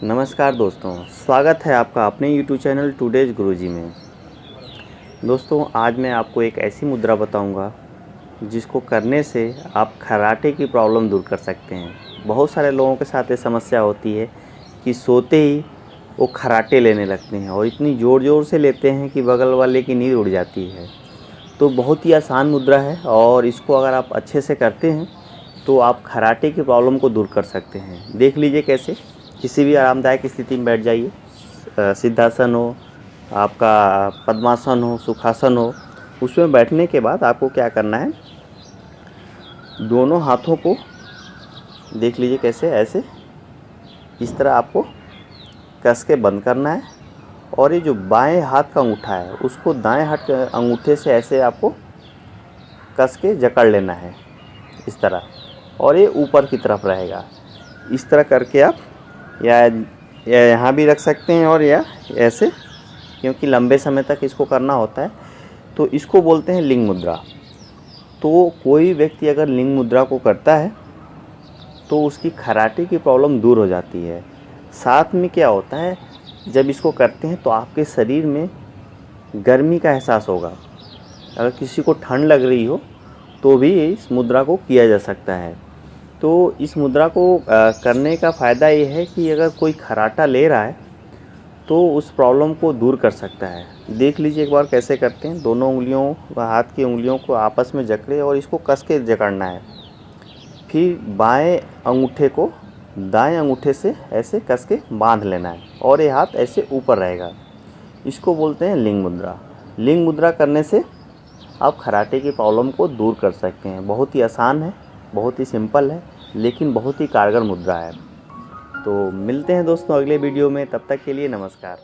नमस्कार दोस्तों, स्वागत है आपका अपने YouTube चैनल टुडेज गुरुजी में। दोस्तों, आज मैं आपको एक ऐसी मुद्रा बताऊंगा जिसको करने से आप खर्राटे की प्रॉब्लम दूर कर सकते हैं। बहुत सारे लोगों के साथ ये समस्या होती है कि सोते ही वो खर्राटे लेने लगते हैं और इतनी ज़ोर-ज़ोर से लेते हैं कि बगल वाले की नींद उड़ जाती है। तो बहुत ही आसान मुद्रा है और इसको अगर आप अच्छे से करते हैं तो आप खर्राटे की प्रॉब्लम को दूर कर सकते हैं। देख लीजिए कैसे। किसी भी आरामदायक स्थिति में बैठ जाइए। सिद्धासन हो, आपका पद्मासन हो, सुखासन हो। उसमें बैठने के बाद आपको क्या करना है, दोनों हाथों को देख लीजिए कैसे, ऐसे इस तरह आपको कस के बंद करना है और ये जो बाएं हाथ का अंगूठा है उसको दाएं हाथ के अंगूठे से ऐसे आपको कस के जकड़ लेना है इस तरह, और ये ऊपर की तरफ रहेगा। इस तरह करके आप या यहाँ भी रख सकते हैं और या ऐसे, क्योंकि लंबे समय तक इसको करना होता है। तो इसको बोलते हैं लिंग मुद्रा। तो कोई व्यक्ति अगर लिंग मुद्रा को करता है तो उसकी खर्राटे की प्रॉब्लम दूर हो जाती है। साथ में क्या होता है, जब इसको करते हैं तो आपके शरीर में गर्मी का एहसास होगा। अगर किसी को ठंड लग रही हो तो भी इस मुद्रा को किया जा सकता है। तो इस मुद्रा को करने का फ़ायदा ये है कि अगर कोई खर्राटा ले रहा है तो उस प्रॉब्लम को दूर कर सकता है। देख लीजिए एक बार कैसे करते हैं। दोनों उंगलियों व हाथ की उंगलियों को आपस में जकड़े और इसको कस के जकड़ना है। फिर बाएं अंगूठे को दाएं अंगूठे से ऐसे कस के बांध लेना है और ये हाथ ऐसे ऊपर रहेगा। इसको बोलते हैं लिंग मुद्रा। लिंग मुद्रा करने से आप खर्राटे की प्रॉब्लम को दूर कर सकते हैं। बहुत ही आसान है, बहुत ही सिंपल है, लेकिन बहुत ही कारगर मुद्रा है। तो मिलते हैं दोस्तों अगले वीडियो में। तब तक के लिए नमस्कार।